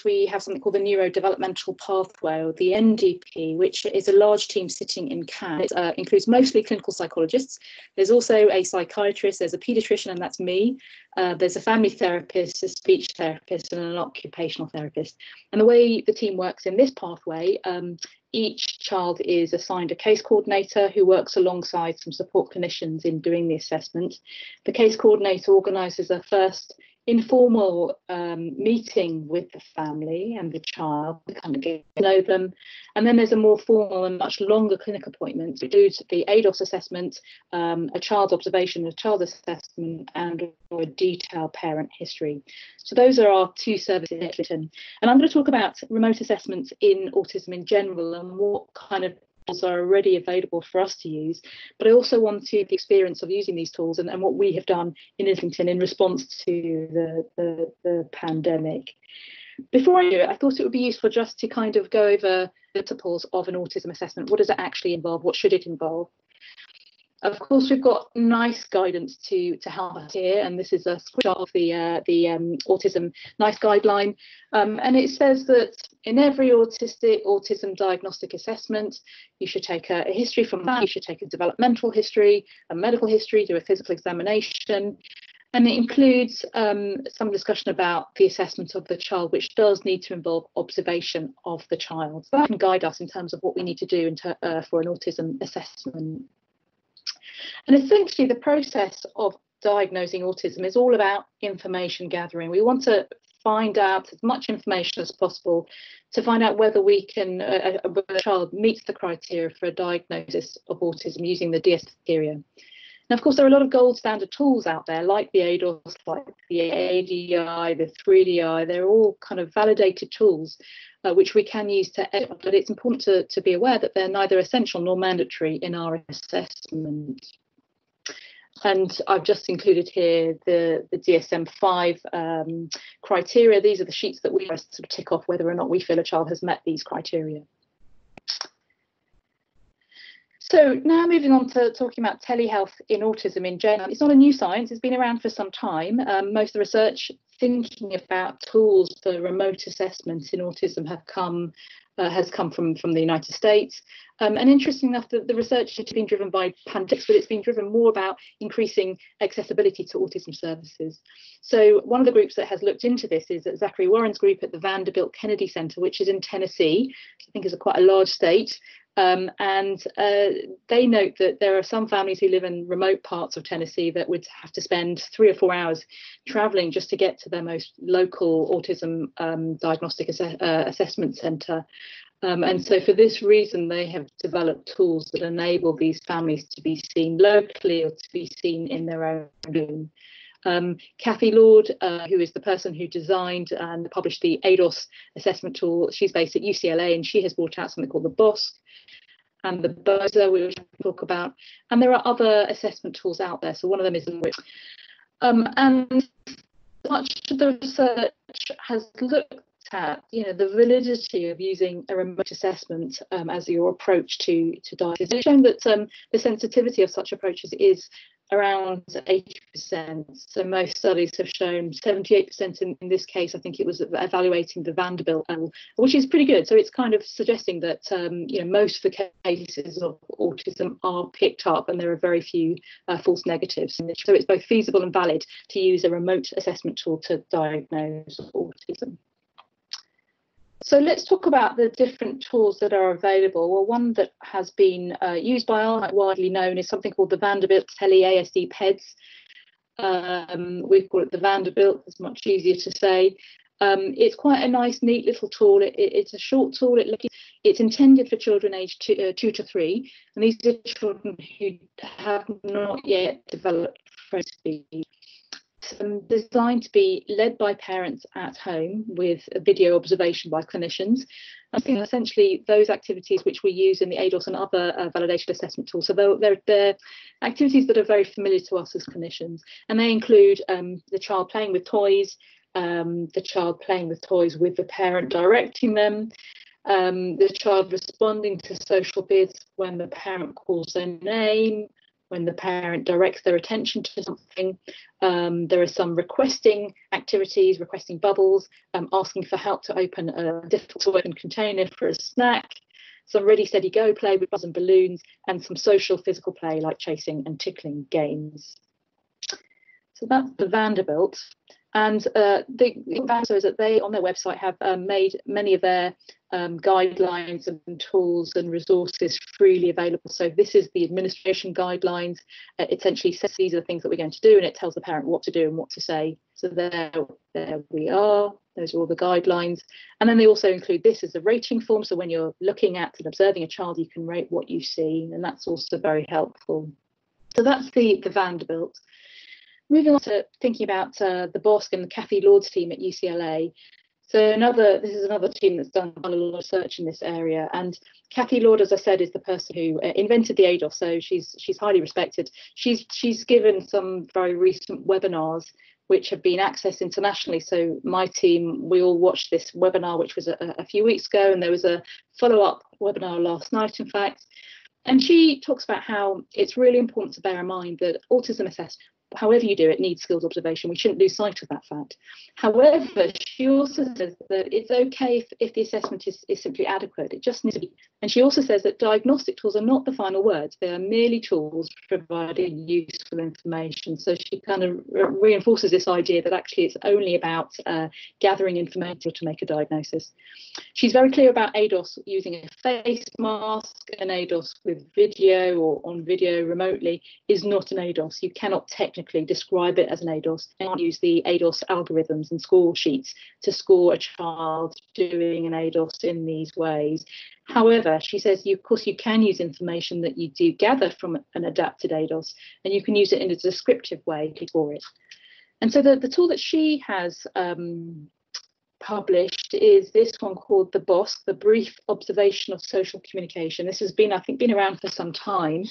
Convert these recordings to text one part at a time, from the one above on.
we have something called the neurodevelopmental pathway, or the NDP, which is a large team sitting in Cannes. It includes mostly clinical psychologists. There's also a psychiatrist, there's a paediatrician, and that's me. There's a family therapist, a speech therapist, and an occupational therapist. And the way the team works in this pathway, each child is assigned a case coordinator who works alongside some support clinicians in doing the assessment. The case coordinator organises a first informal meeting with the family and the child to kind of get to know them, and then there's a more formal and much longer clinic appointment to do the ADOS assessment, a child's observation, a child assessment, and a detailed parent history. So those are our two services, and I'm going to talk about remote assessments in autism in general and what kind of tools are already available for us to use, but I also want to the experience of using these tools and what we have done in Islington in response to the pandemic. Before I do it, I thought it would be useful just to kind of go over the principles of an autism assessment. What does it actually involve? What should it involve? Of course, we've got NICE guidance to help us here, and this is a screenshot of the autism NICE guideline, and it says that in every autism diagnostic assessment, you should take a history from that, you should take a developmental history, a medical history, do a physical examination, and it includes some discussion about the assessment of the child, which does need to involve observation of the child. So that can guide us in terms of what we need to do for an autism assessment. And essentially, the process of diagnosing autism is all about information gathering. We want to find out as much information as possible to find out whether we can, whether the child meets the criteria for a diagnosis of autism using the DS criteria. Now, of course, there are a lot of gold standard tools out there, like the ADOS, like the ADI, the 3DI. They're all kind of validated tools which we can use to edit, but it's important to be aware that they're neither essential nor mandatory in our assessment. And I've just included here the DSM-5 criteria. These are the sheets that we sort of tick off whether or not we feel a child has met these criteria. So now moving on to talking about telehealth in autism in general. It's not a new science, it's been around for some time. Most of the research thinking about tools for remote assessments in autism has come from the United States. And interesting enough, the research has been driven by pandemics, but it's been driven more about increasing accessibility to autism services. So one of the groups that has looked into this is Zachary Warren's group at the Vanderbilt Kennedy Center, which is in Tennessee, which I think is quite a large state. And they note that there are some families who live in remote parts of Tennessee that would have to spend 3 or 4 hours traveling just to get to their most local autism diagnostic assessment center. And so for this reason, they have developed tools that enable these families to be seen locally or to be seen in their own room. Kathy Lord, who is the person who designed and published the ADOS assessment tool, she's based at UCLA, and she has brought out something called the BOSC and the BOSA, which we'll talk about. And there are other assessment tools out there. So one of them is and much of the research has looked at, the validity of using a remote assessment as your approach to diagnosis. It's shown that the sensitivity of such approaches is around 80%. So most studies have shown 78% in this case. I think it was evaluating the Vanderbilt level, which is pretty good. So it's kind of suggesting that most of the cases of autism are picked up and there are very few false negatives. So it's both feasible and valid to use a remote assessment tool to diagnose autism. So let's talk about the different tools that are available. Well, one that has been used by all, widely known, is something called the Vanderbilt Tele-ASD PEDS. We call it the Vanderbilt, it's much easier to say. It's quite a nice, neat little tool. It's a short tool. It's intended for children aged 2 to 3, and these are children who have not yet developed French speech. Designed to be led by parents at home with a video observation by clinicians. I think essentially those activities which we use in the ADOS and other validation assessment tools. So they're activities that are very familiar to us as clinicians, and they include the child playing with toys, the child playing with toys with the parent directing them, the child responding to social bids when the parent calls their name, when the parent directs their attention to something. There are some requesting activities, requesting bubbles, asking for help to open a difficult to open container for a snack, some ready, steady, go play with buzz and balloons, and some social physical play like chasing and tickling games. So that's the Vanderbilt. And the advantage is that they, on their website, have made many of their guidelines and tools and resources freely available. So this is the administration guidelines. It essentially says these are the things that we're going to do, and it tells the parent what to do and what to say. So there we are. Those are all the guidelines. And then they also include this as a rating form. So when you're looking at and observing a child, you can rate what you see, and that's also very helpful. So that's the Vanderbilt. Moving on to thinking about the Bosque and the Kathy Lord's team at UCLA. So this is another team that's done a lot of research in this area. And Kathy Lord, as I said, is the person who invented the ADOS. So she's highly respected. She's given some very recent webinars which have been accessed internationally. So my team, we all watched this webinar, which was a few weeks ago, and there was a follow-up webinar last night, in fact. And she talks about how it's really important to bear in mind that autism assessment, however you do it, needs skills observation. We shouldn't lose sight of that fact. However, she also says that it's okay if the assessment is simply adequate. It just needs to be. And she also says that diagnostic tools are not the final words. They are merely tools providing useful information. So she kind of reinforces this idea that actually it's only about gathering information to make a diagnosis. She's very clear about ADOS using a face mask. An ADOS with video or on video remotely is not an ADOS. You cannot technically describe it as an ADOS and use the ADOS algorithms and score sheets to score a child doing an ADOS in these ways. However, she says, of course, you can use information that you do gather from an adapted ADOS, and you can use it in a descriptive way for it. And so the tool that she has published is this one called the BOSC, the Brief Observation of Social Communication. This has been, I think, been around for some time.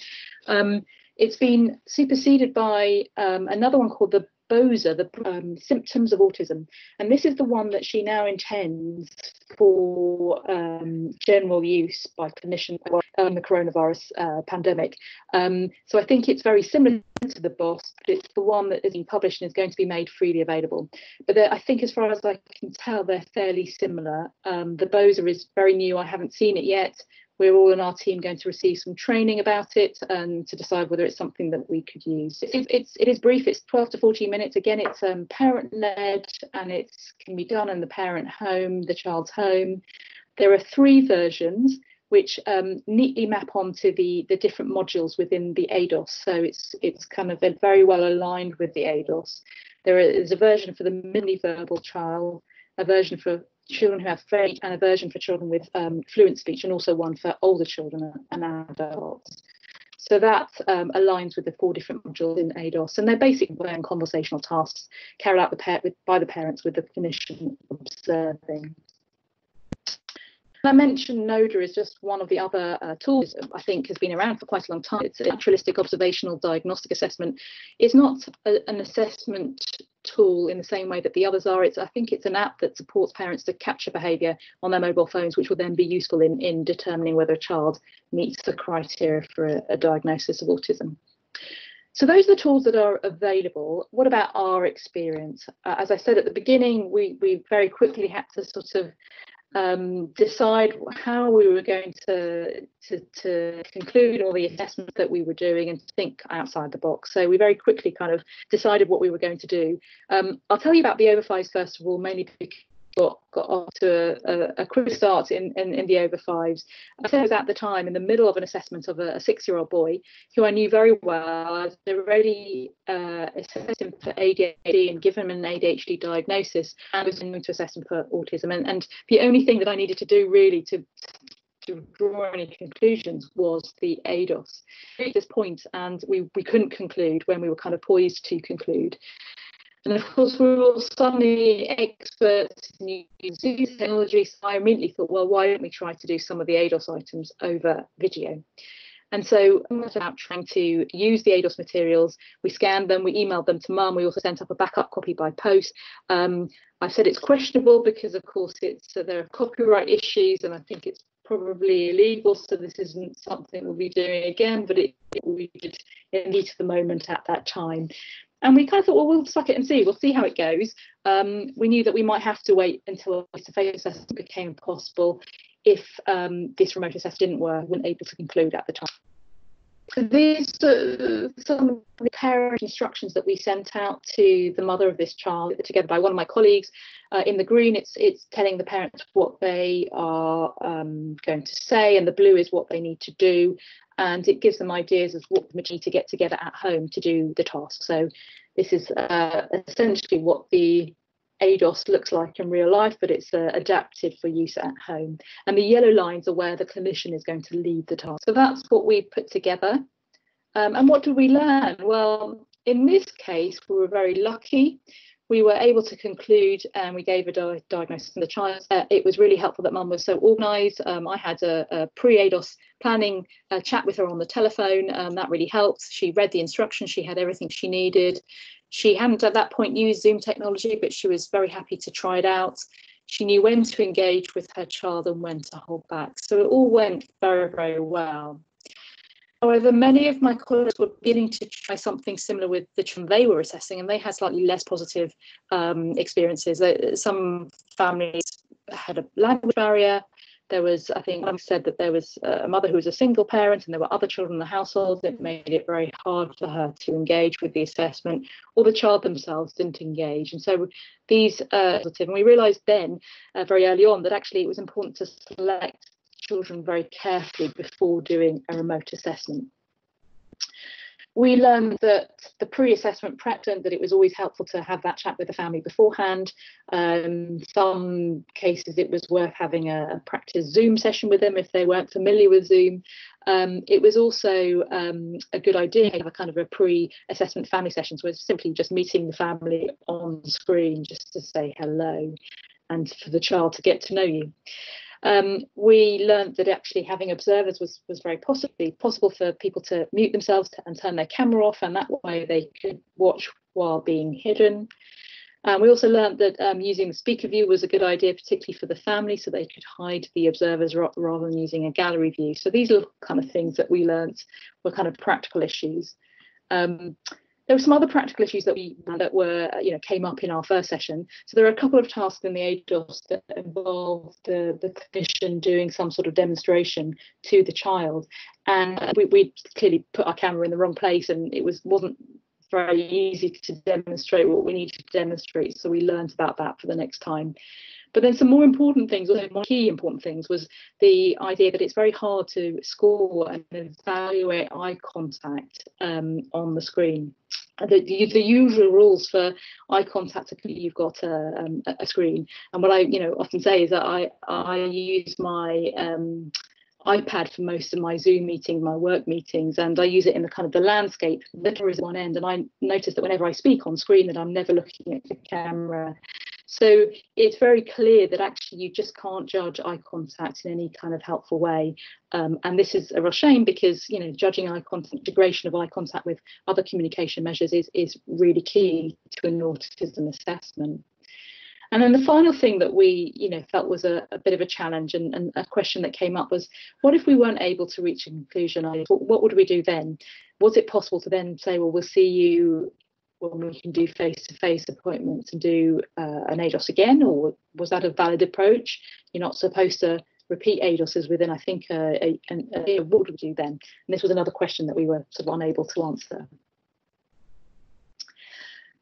It's been superseded by another one called the BOSA, the Symptoms of Autism. And this is the one that she now intends for general use by clinicians in the coronavirus pandemic. So I think it's very similar to the BOSS, but it's the one that is being published and is going to be made freely available. But I think, as far as I can tell, they're fairly similar. The BOSA is very new. I haven't seen it yet. We're all in our team going to receive some training about it and to decide whether it's something that we could use. It is brief. It's 12 to 14 minutes. Again, it's parent-led, and it can be done in the parent home, the child's home. There are 3 versions which neatly map onto the different modules within the ADOS. So it's kind of very well aligned with the ADOS. There is a version for the minimally verbal child, a version for children who have speech, and a version for children with fluent speech, and also one for older children and adults. So that aligns with the 4 different modules in ADOS, and they're basically conversational tasks carried out by the parents with the clinician observing. I mentioned NODA is just one of the other tools I think has been around for quite a long time. It's a naturalistic observational diagnostic assessment. It's not an assessment tool in the same way that the others are. I think it's an app that supports parents to capture behaviour on their mobile phones, which will then be useful in determining whether a child meets the criteria for a diagnosis of autism. So those are the tools that are available. What about our experience? As I said at the beginning, we very quickly had to sort of decide how we were going to conclude all the assessments that we were doing and think outside the box. So we very quickly kind of decided what we were going to do. I'll tell you about the over 5s first of all, mainly because got off to a quick start in the over 5s. I was at the time in the middle of an assessment of a 6-year-old boy who I knew very well. I'd already assessed him for ADHD and given him an ADHD diagnosis, and was going to assess him for autism. And the only thing that I needed to do really to draw any conclusions was the ADOS. At this point, and we couldn't conclude when we were kind of poised to conclude. And of course, we were all suddenly experts in using technology, so I immediately thought, well, why don't we try to do some of the ADOS items over video? And so I was out trying to use the ADOS materials. We scanned them, we emailed them to Mum. We also sent up a backup copy by post. I said it's questionable because, of course, there are copyright issues, and I think it's probably illegal, so this isn't something we'll be doing again, but we did in the heat of the moment at that time. And we kind of thought, well, we'll suck it and see. We'll see how it goes. We knew that we might have to wait until a face-to-face assessment became possible if this remote assessment didn't work. We weren't able to conclude at the time. So these are some of the parent instructions that we sent out to the mother of this child, together by one of my colleagues. In the green, it's telling the parents what they are going to say, and the blue is what they need to do. And it gives them ideas of what they need to get together at home to do the task. So this is essentially what the ADOS looks like in real life, but it's adapted for use at home. And the yellow lines are where the clinician is going to lead the task. So that's what we put together. And what did we learn? Well, in this case, we were very lucky. We were able to conclude, and we gave a diagnosis to the child. It was really helpful that Mum was so organised. I had a pre-ADOS planning chat with her on the telephone. That really helped. She read the instructions. She had everything she needed. She hadn't at that point used Zoom technology, but she was very happy to try it out. She knew when to engage with her child and when to hold back. So it all went very, very well. However, many of my colleagues were beginning to try something similar with the children they were assessing, and they had slightly less positive experiences. Some families had a language barrier. There was, I think, one said that there was a mother who was a single parent and there were other children in the household that made it very hard for her to engage with the assessment, or the child themselves didn't engage. And so these positive, and we realised then very early on that actually it was important to select children very carefully before doing a remote assessment. We learned that the pre-assessment prep, that it was always helpful to have that chat with the family beforehand. Some cases it was worth having a practice Zoom session with them if they weren't familiar with Zoom. It was also a good idea to have a kind of a pre-assessment family sessions where it's simply just meeting the family on screen just to say hello and for the child to get to know you. We learned that actually having observers was very possible for people to mute themselves and turn their camera off, and that way they could watch while being hidden. We also learned that using the speaker view was a good idea, particularly for the family, so they could hide the observers rather than using a gallery view. So these are the kind of things that we learned were kind of practical issues. There were some other practical issues that came up in our first session. So there are a couple of tasks in the ADOS that involved the clinician doing some sort of demonstration to the child, and we clearly put our camera in the wrong place, and it wasn't very easy to demonstrate what we needed to demonstrate. So we learned about that for the next time. But then some more important things, or more key important things, was the idea that it's very hard to score and evaluate eye contact on the screen. The usual rules for eye contact are you've got a screen, and what I often say is that I use my iPad for most of my Zoom meetings, my work meetings, and I use it in the kind of the landscape. The camera is one end, and I notice that whenever I speak on screen that I'm never looking at the camera. So it's very clear that actually you just can't judge eye contact in any kind of helpful way. And this is a real shame because, judging eye contact, integration of eye contact with other communication measures is really key to an autism assessment. And then the final thing that we, felt was a bit of a challenge and a question that came up was, what if we weren't able to reach a conclusion? What would we do then? Was it possible to then say, well, we'll see you when we can do face-to-face appointments and do an ADOS again, or was that a valid approach? You're not supposed to repeat ADOSs within, I think, a year. What would we do then? And this was another question that we were sort of unable to answer.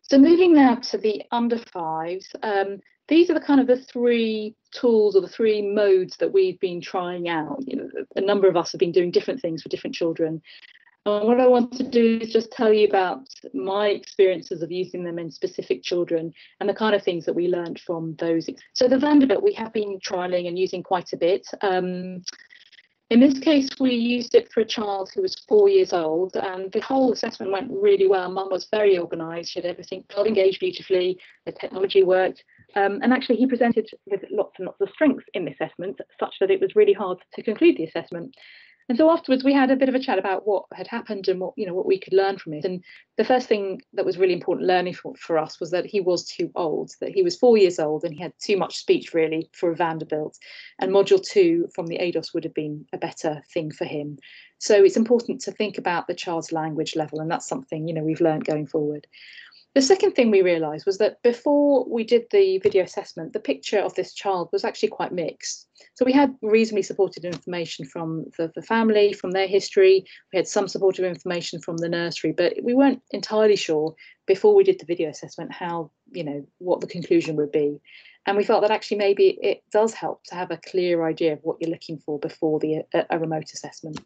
So moving now to the under fives, these are the kind of the three tools or the three modes that we've been trying out. A number of us have been doing different things for different children. And what I want to do is just tell you about my experiences of using them in specific children and the kind of things that we learned from those. So the Vanderbilt we have been trialling and using quite a bit. In this case, we used it for a child who was 4 years old, and the whole assessment went really well. Mum was very organised. She had everything, child engaged beautifully, the technology worked. And actually, he presented with lots and lots of strengths in the assessment, such that it was really hard to conclude the assessment. And so afterwards, we had a bit of a chat about what had happened and what, what we could learn from it. And the first thing that was really important learning for us was that he was too old, that he was 4 years old and he had too much speech really for a Vanderbilt. And module 2 from the ADOS would have been a better thing for him. So it's important to think about the child's language level, and that's something, we've learned going forward. The second thing we realised was that before we did the video assessment, the picture of this child was actually quite mixed. So we had reasonably supported information from the family, from their history. We had some supportive information from the nursery, but we weren't entirely sure before we did the video assessment how, what the conclusion would be. And we felt that actually maybe it does help to have a clear idea of what you're looking for before a remote assessment.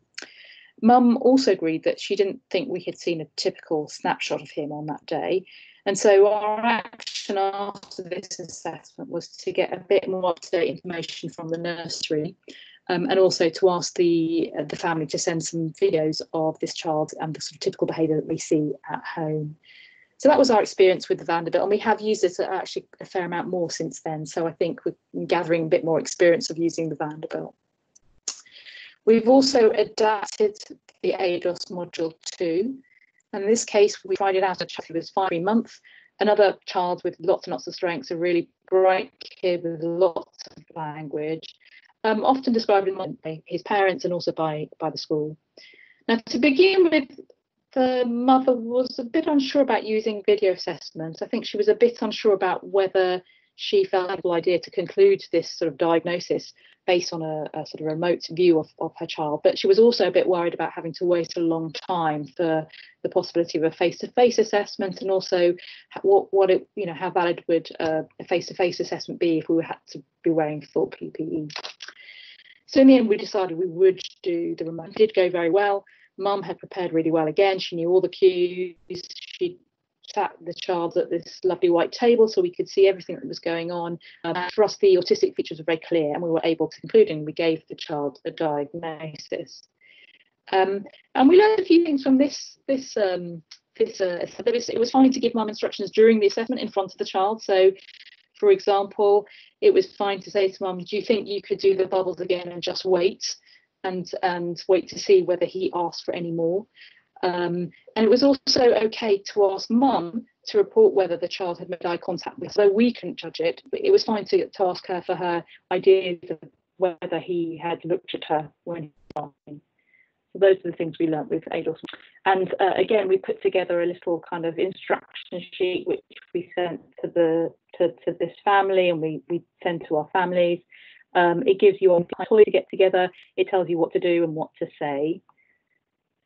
Mum also agreed that she didn't think we had seen a typical snapshot of him on that day. And so our action after this assessment was to get a bit more up-to-date information from the nursery, and also to ask the family to send some videos of this child and the sort of typical behaviour that we see at home. So that was our experience with the Vanderbilt, and we have used it actually a fair amount more since then. So I think we're gathering a bit more experience of using the Vanderbilt. We've also adapted the ADOS module 2. And in this case, we tried it out at a child who was 5 months, another child with lots and lots of strengths, a really bright kid with lots of language, often described by his parents and also by the school. Now, to begin with, the mother was a bit unsure about using video assessments. I think she was a bit unsure about whether she felt a good idea to conclude this sort of diagnosis based on a sort of remote view of her child. But she was also a bit worried about having to wait a long time for the possibility of a face-to-face assessment, and also how valid would a face-to-face assessment be if we had to be wearing full PPE. So in the end, we decided we would do the remote. It did go very well. Mum had prepared really well again. She knew all the cues. She sat the child at this lovely white table so we could see everything that was going on. For us, the autistic features were very clear, and we were able to conclude, and we gave the child a diagnosis. And we learned a few things from this. It was fine to give mum instructions during the assessment in front of the child. So, for example, it was fine to say to mum, do you think you could do the bubbles again and just wait and wait to see whether he asked for any more? And it was also okay to ask mum to report whether the child had made eye contact with us, though we couldn't judge it. But it was fine to ask her for her ideas of whether he had looked at her when he was asking. So those are the things we learnt with ADOS. And again, we put together a little kind of instruction sheet which we sent to this family, and we send to our families. It gives you a time to get together. It tells you what to do and what to say.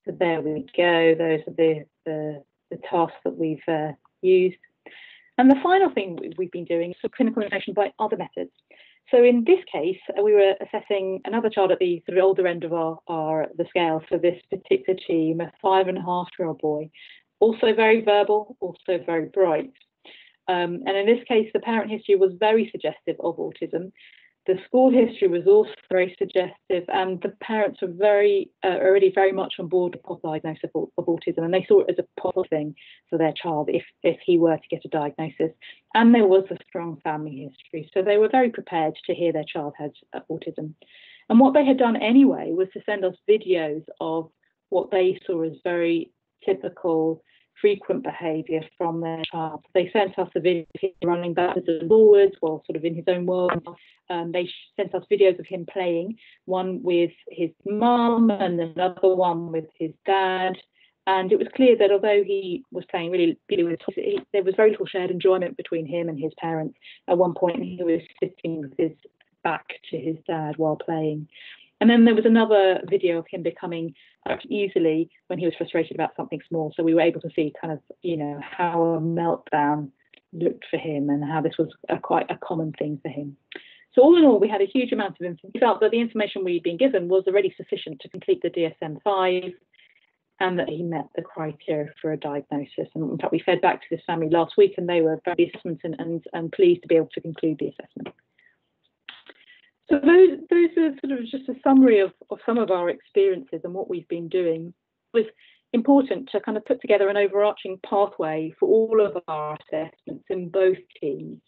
So there we go. Those are the tasks that we've used. And the final thing we've been doing is clinical information by other methods. So in this case, we were assessing another child at the sort of older end of the scale for this particular team, a 5.5-year-old boy, also very verbal, also very bright. And in this case, the parent history was very suggestive of autism. The school history was also very suggestive, and the parents were already very much on board with the diagnosis of autism, and they saw it as a positive thing for their child if he were to get a diagnosis. And there was a strong family history, so they were very prepared to hear their child had autism. And what they had done anyway was to send us videos of what they saw as very typical frequent behaviour from their child. They sent us a video of him running backwards and forwards, well, sort of in his own world. They sent us videos of him playing, one with his mum and another one with his dad. And it was clear that although he was playing really with toys, there was very little shared enjoyment between him and his parents. At one point, he was sitting with his back to his dad while playing. And then there was another video of him becoming easily when he was frustrated about something small. So we were able to see kind of, how a meltdown looked for him and how this was quite a common thing for him. So all in all, we had a huge amount of information. We felt that the information we'd been given was already sufficient to complete the DSM-5 and that he met the criteria for a diagnosis. And in fact, we fed back to this family last week and they were very assessment and pleased to be able to conclude the assessment. So those are sort of just a summary of some of our experiences and what we've been doing. It was important to kind of put together an overarching pathway for all of our assessments in both teams.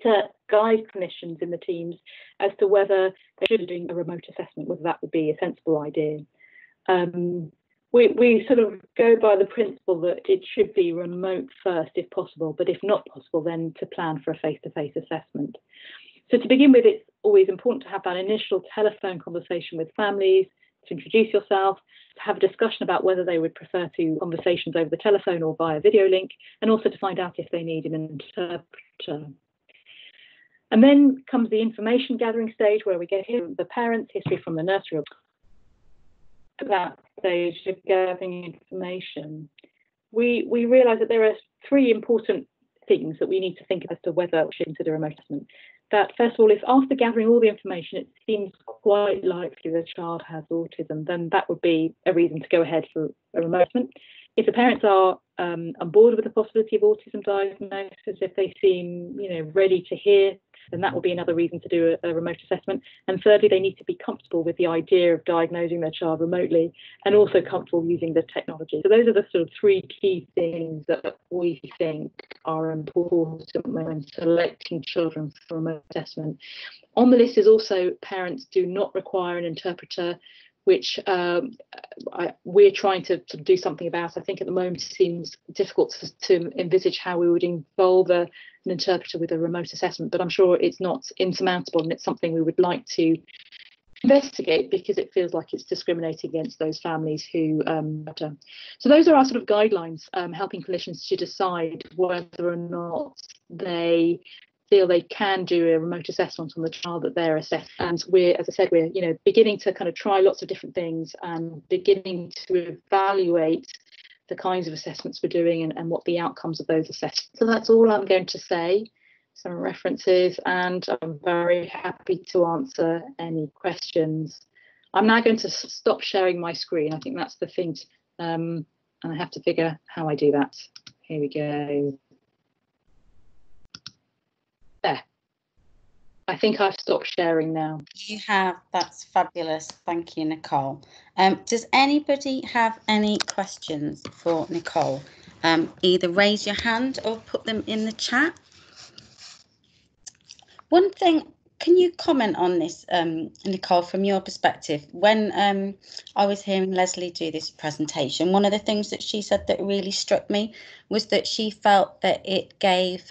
to guide clinicians in the teams as to whether they should be doing a remote assessment, whether that would be a sensible idea. We sort of go by the principle that it should be remote first if possible, but if not possible, then to plan for a face-to-face assessment. So to begin with, it's always important to have that initial telephone conversation with families, to introduce yourself, to have a discussion about whether they would prefer to conversations over the telephone or via video link, and also to find out if they need an interpreter. And then comes the information gathering stage, where we get the parents' history from the nursery. At that stage of gathering information, we realise that there are three important things that we need to think as to whether we should consider a remote assessment. That first of all, if after gathering all the information it seems quite likely the child has autism, then that would be a reason to go ahead for a remote assessment. If the parents are on board with the possibility of autism diagnosis, if they seem ready to hear, then that will be another reason to do a remote assessment. And thirdly, they need to be comfortable with the idea of diagnosing their child remotely and also comfortable using the technology. So those are the sort of three key things that we think are important when selecting children for remote assessment. On the list is also parents do not require an interpreter, which we're trying to do something about. I think at the moment it seems difficult to envisage how we would involve an interpreter with a remote assessment, but I'm sure it's not insurmountable, and it's something we would like to investigate because it feels like it's discriminating against those families who so those are our sort of guidelines, helping clinicians to decide whether or not they feel they can do a remote assessment on the child that they're assessing. And we're, as I said, we're beginning to kind of try lots of different things and beginning to evaluate the kinds of assessments we're doing and what the outcomes of those assessments. So that's all I'm going to say, some references, and I'm very happy to answer any questions. I'm now going to stop sharing my screen. I think that's the thing, and I have to figure how I do that. Here we go. There. I think I've stopped sharing now. You have. That's fabulous. Thank you, Nicole. Does anybody have any questions for Nicole? Either raise your hand or put them in the chat. One thing, can you comment on this, Nicole, from your perspective? When I was hearing Leslie do this presentation, one of the things that she said that really struck me was that she felt that it gave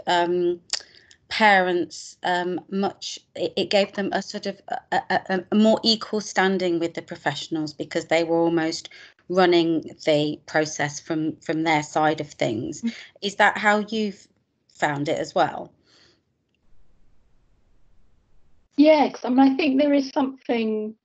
parents it gave them a sort of a more equal standing with the professionals, because they were almost running the process from their side of things. Is that how you've found it as well? Yes, I mean, I think there is something,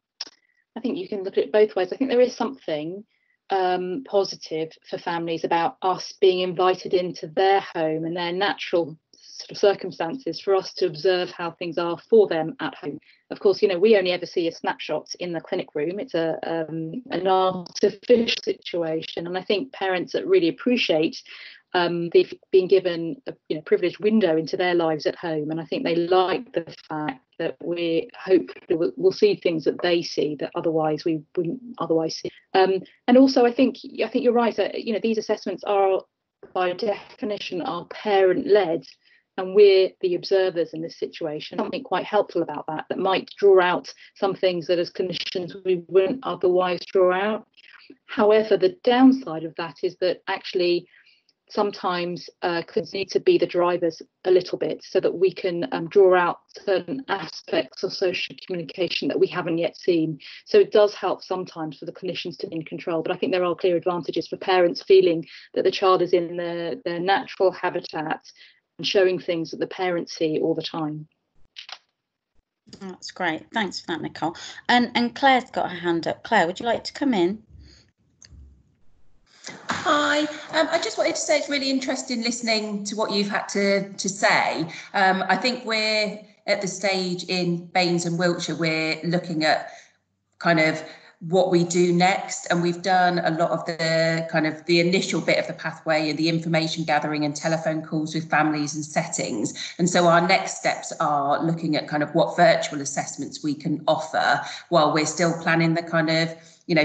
I think you can look at it both ways. I think there is something positive for families about us being invited into their home and their natural sort of circumstances for us to observe how things are for them at home. Of course, we only ever see a snapshot in the clinic room. It's an artificial situation, and I think parents that really appreciate they've been given a privileged window into their lives at home, and I think they like the fact that we hope we'll see things that they see that otherwise we wouldn't otherwise see. And also, I think you're right. These assessments are by definition are parent-led, and we're the observers in this situation. Something quite helpful about that might draw out some things that as clinicians we wouldn't otherwise draw out. However, the downside of that is that actually sometimes clinicians need to be the drivers a little bit so that we can draw out certain aspects of social communication that we haven't yet seen. So it does help sometimes for the clinicians to be in control, but I think there are clear advantages for parents feeling that the child is in their natural habitat and showing things that the parents see all the time. That's great. Thanks for that, Nicole. And Claire's got her hand up. Claire, would you like to come in? Hi, I just wanted to say it's really interesting listening to what you've had to say. I think we're at the stage in Baines and Wiltshire, we're looking at kind of what we do next, and we've done a lot of the kind of the initial bit of the pathway and the information gathering and telephone calls with families and settings. And so our next steps are looking at kind of what virtual assessments we can offer while we're still planning the kind of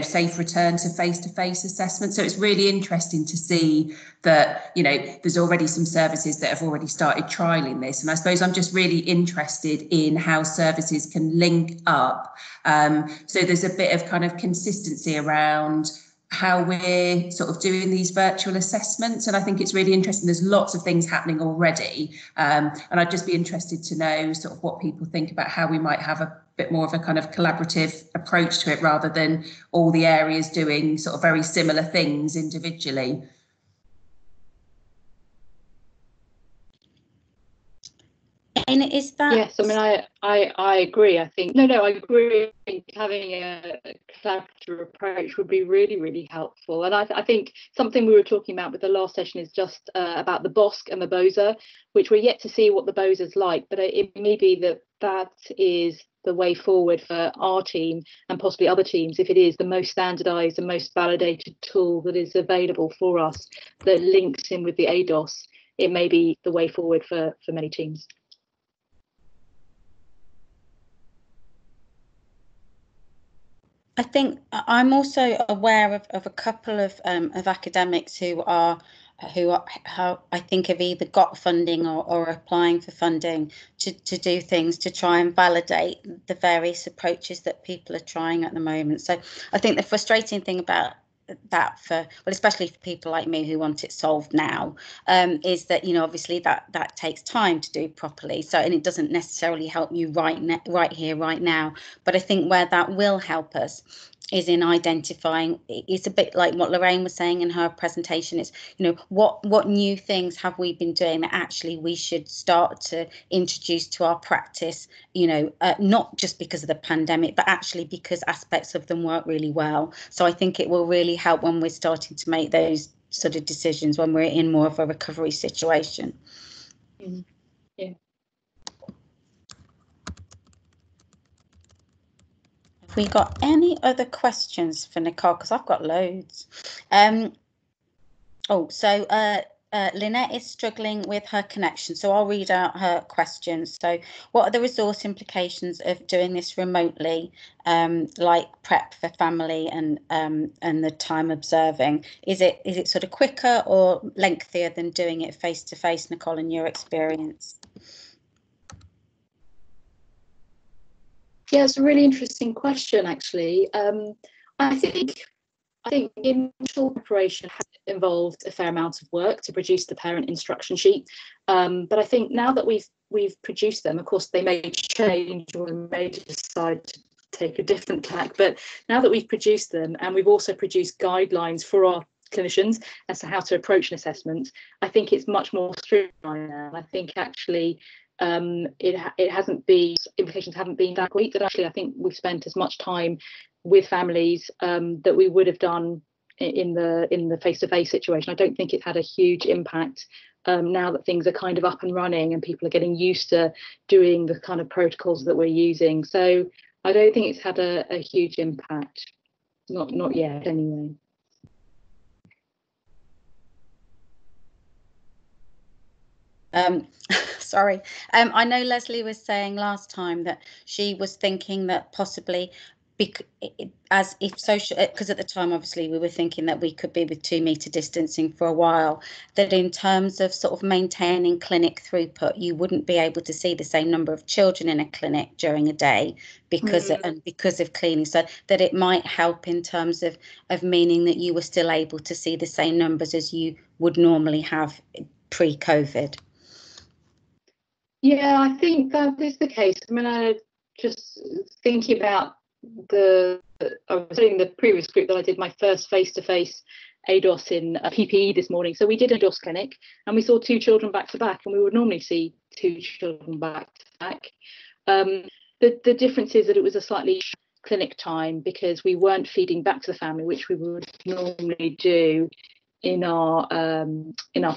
safe return to face-to-face assessment. So it's really interesting to see that, there's already some services that have already started trialling this. And I suppose I'm just really interested in how services can link up. So there's a bit of kind of consistency around how we're sort of doing these virtual assessments. And I think it's really interesting. There's lots of things happening already. And I'd just be interested to know sort of what people think about how we might have a bit more of a kind of collaborative approach to it rather than all the areas doing sort of very similar things individually. And is that... Yes, I mean, I agree. I think I agree. Having a collaborative approach would be really, really helpful. And I think something we were talking about with the last session is just about the BOSC and the BOSA, which we're yet to see what the BOSA's like, but it may be that is the way forward for our team and possibly other teams, if it is the most standardized and most validated tool that is available for us that links in with the ADOS. It may be the way forward for many teams. I think I'm also aware of a couple of academics who I think have either got funding or are applying for funding to do things to try and validate the various approaches that people are trying at the moment. So I think the frustrating thing about that especially for people like me who want it solved now, is that obviously that takes time to do properly. So, and it doesn't necessarily help you right here, right now. But I think where that will help us is in identifying. It's a bit like what Lorraine was saying in her presentation. It's what new things have we been doing that actually we should start to introduce to our practice, not just because of the pandemic, but actually because aspects of them work really well. So I think it will really help when we're starting to make those sort of decisions when we're in more of a recovery situation. Yeah. Have we got any other questions for Nicole? Because I've got loads. Lynette is struggling with her connection, so I'll read out her questions. So what are the resource implications of doing this remotely, like prep for family and the time observing? Is it sort of quicker or lengthier than doing it face to face, Nicole, in your experience? Yeah, it's a really interesting question, actually. I think the initial preparation has involved a fair amount of work to produce the parent instruction sheet. But I think now that we've produced them, of course, they may change or may decide to take a different tack. But now that we've produced them, and we've also produced guidelines for our clinicians as to how to approach an assessment, I think it's much more streamlined now. I think actually it hasn't been, implications haven't been that great. That actually I think we've spent as much time with families that we would have done in the face-to-face situation. I don't think it's had a huge impact now that things are kind of up and running and people are getting used to doing the kind of protocols that we're using. So I don't think it's had a huge impact, not yet anyway. Sorry, I know Leslie was saying last time that she was thinking that possibly because at the time obviously we were thinking that we could be with 2 metre distancing for a while, that in terms of sort of maintaining clinic throughput, you wouldn't be able to see the same number of children in a clinic during a day because of cleaning. So that it might help in terms of meaning that you were still able to see the same numbers as you would normally have pre-COVID. Yeah, I think that is the case. I mean, I just thinking about I was doing the previous group that I did my first face-to-face ADOS in PPE this morning. So we did a ADOS clinic and we saw 2 children back to back, and we would normally see 2 children back to back. The difference is that it was a slightly clinic time because we weren't feeding back to the family, which we would normally do in our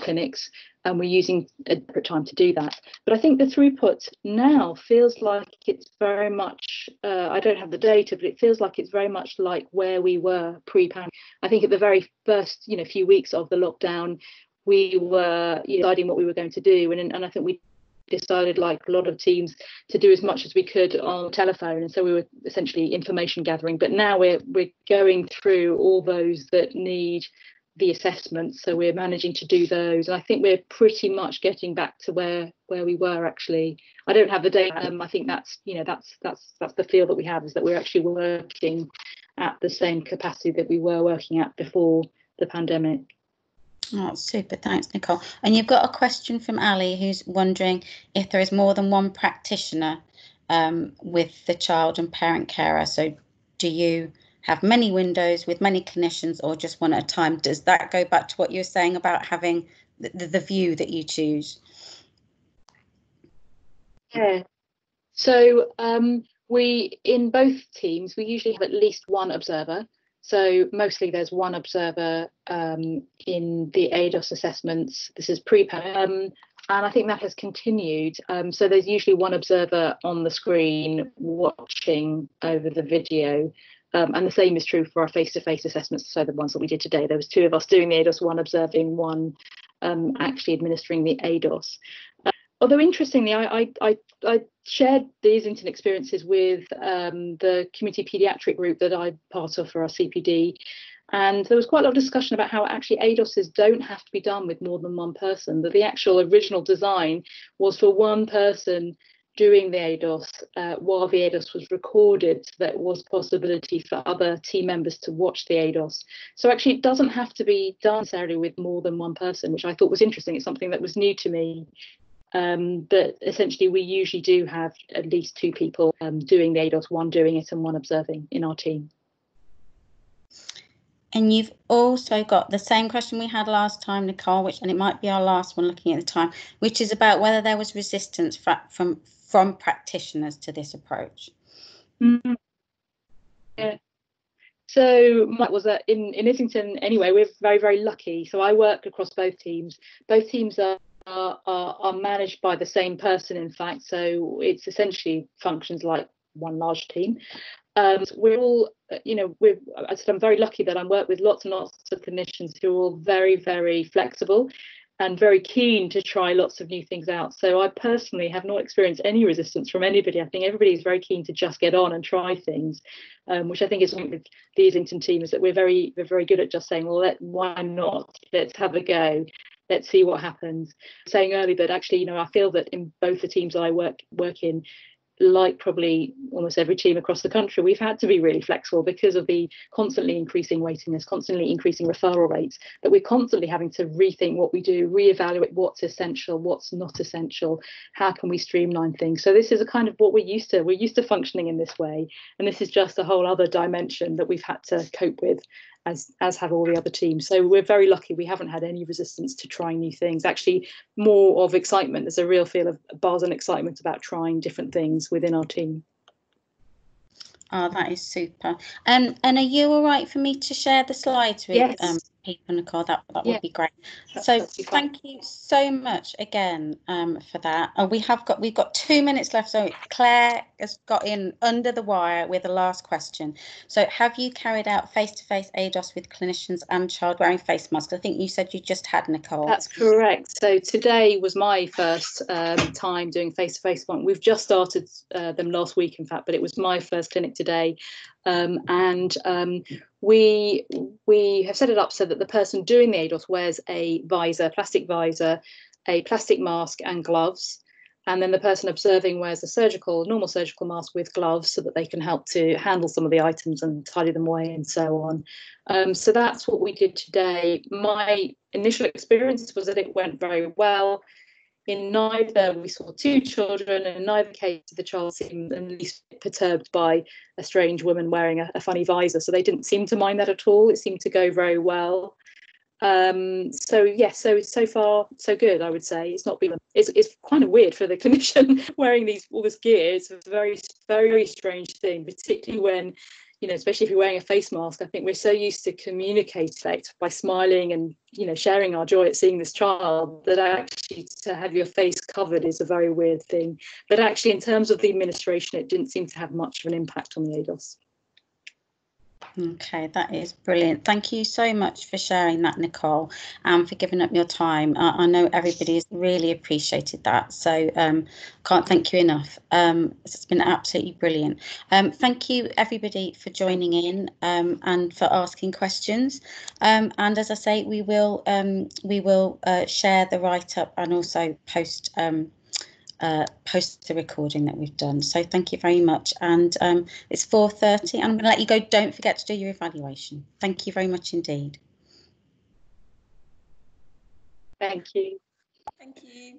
clinics, and we're using a different time to do that. But I think the throughput now feels like it's very much, I don't have the data, but it feels like it's very much like where we were pre-pandemic. I think at the very first few weeks of the lockdown, we were deciding what we were going to do, and I think we decided, like a lot of teams, to do as much as we could on telephone, and so we were essentially information gathering. But now we're going through all those that need the assessments, so we're managing to do those, and I think we're pretty much getting back to where we were. Actually, I don't have the data. I think that's that's the feel that we have, is that we're actually working at the same capacity that we were working at before the pandemic. Oh, super. Thanks, Nicole. And you've got a question from Ali, who's wondering if there is more than one practitioner with the child and parent carer. So do you have many windows with many clinicians, or just one at a time? Does that go back to what you were saying about having the view that you choose? Yeah. So we, in both teams, we usually have at least one observer. So mostly there's one observer in the ADOS assessments. This is pre-pandemic, and I think that has continued. So there's usually one observer on the screen watching over the video. And the same is true for our face-to-face assessments, so the ones that we did today. There was 2 of us doing the ADOS, one observing, one actually administering the ADOS. Although interestingly, I shared the Islington experiences with the community paediatric group that I'm part of for our CPD, and there was quite a lot of discussion about how actually ADOSs don't have to be done with more than one person, that the actual original design was for one person doing the ADOS while the ADOS was recorded, so there was possibility for other team members to watch the ADOS. So actually it doesn't have to be done necessarily with more than one person, which I thought was interesting. It's something that was new to me. But essentially we usually do have at least 2 people doing the ADOS, one doing it and one observing in our team. And you've also got the same question we had last time, Nicole, and it might be our last one looking at the time, which is about whether there was resistance from practitioners to this approach. Mm-hmm. Yeah. So was that in Islington anyway, we're very, very lucky. So I work across both teams. Both teams are managed by the same person, in fact. So it's essentially functions like one large team. We're all, I said, I'm very lucky that I work with lots and lots of clinicians who are all very, very flexible and very keen to try lots of new things out. So I personally have not experienced any resistance from anybody. I think everybody is very keen to just get on and try things, which I think is one with the Islington team, is that we're very good at just saying, well, why not? Let's have a go. Let's see what happens. Saying earlier that actually, I feel that in both the teams I work in, like probably almost every team across the country, we've had to be really flexible because of the constantly increasing waiting lists, constantly increasing referral rates, that we're constantly having to rethink what we do, reevaluate what's essential, what's not essential, how can we streamline things. So this is a kind of what we're used to. We're used to functioning in this way, and this is just a whole other dimension that we've had to cope with, as have all the other teams. So we're very lucky we haven't had any resistance to trying new things. Actually, more of excitement. There's a real feel of buzz and excitement about trying different things within our team. Oh, that is super. And are you all right for me to share the slides with people, Nicole? That would be great. So thank you so much again for that. We've got 2 minutes left. So Claire has got in under the wire with the last question. So have you carried out face-to-face ADOS with clinicians and child wearing face masks? I think you said you just had, Nicole. That's correct. So today was my first time doing face-to-face one. We've just started them last week, in fact, but it was my first clinic today. We have set it up so that the person doing the ADOS wears a visor, plastic visor, a plastic mask and gloves. And then the person observing wears a normal surgical mask with gloves so that they can help to handle some of the items and tidy them away and so on. So that's what we did today. My initial experience was that it went very well. In neither, we saw 2 children, and in neither case did the child seem at least perturbed by a strange woman wearing a funny visor. So they didn't seem to mind that at all. It seemed to go very well. So yes, so far so good, I would say. It's not been, it's kind of weird for the clinician wearing all this gear. It's a very, very strange thing, particularly when, especially if you're wearing a face mask. I think we're so used to communicate by smiling and, sharing our joy at seeing this child, that actually to have your face covered is a very weird thing. But actually, in terms of the administration, it didn't seem to have much of an impact on the ADOS. Okay, that is brilliant. Thank you so much for sharing that, Nicole, and for giving up your time. I know everybody has really appreciated that, so can't thank you enough. It's been absolutely brilliant. Thank you everybody for joining in and for asking questions. And as I say, we will share the write-up and also post the recording that we've done. So thank you very much. And it's 4:30 and I'm going to let you go. Don't forget to do your evaluation. Thank you very much indeed. Thank you. Thank you.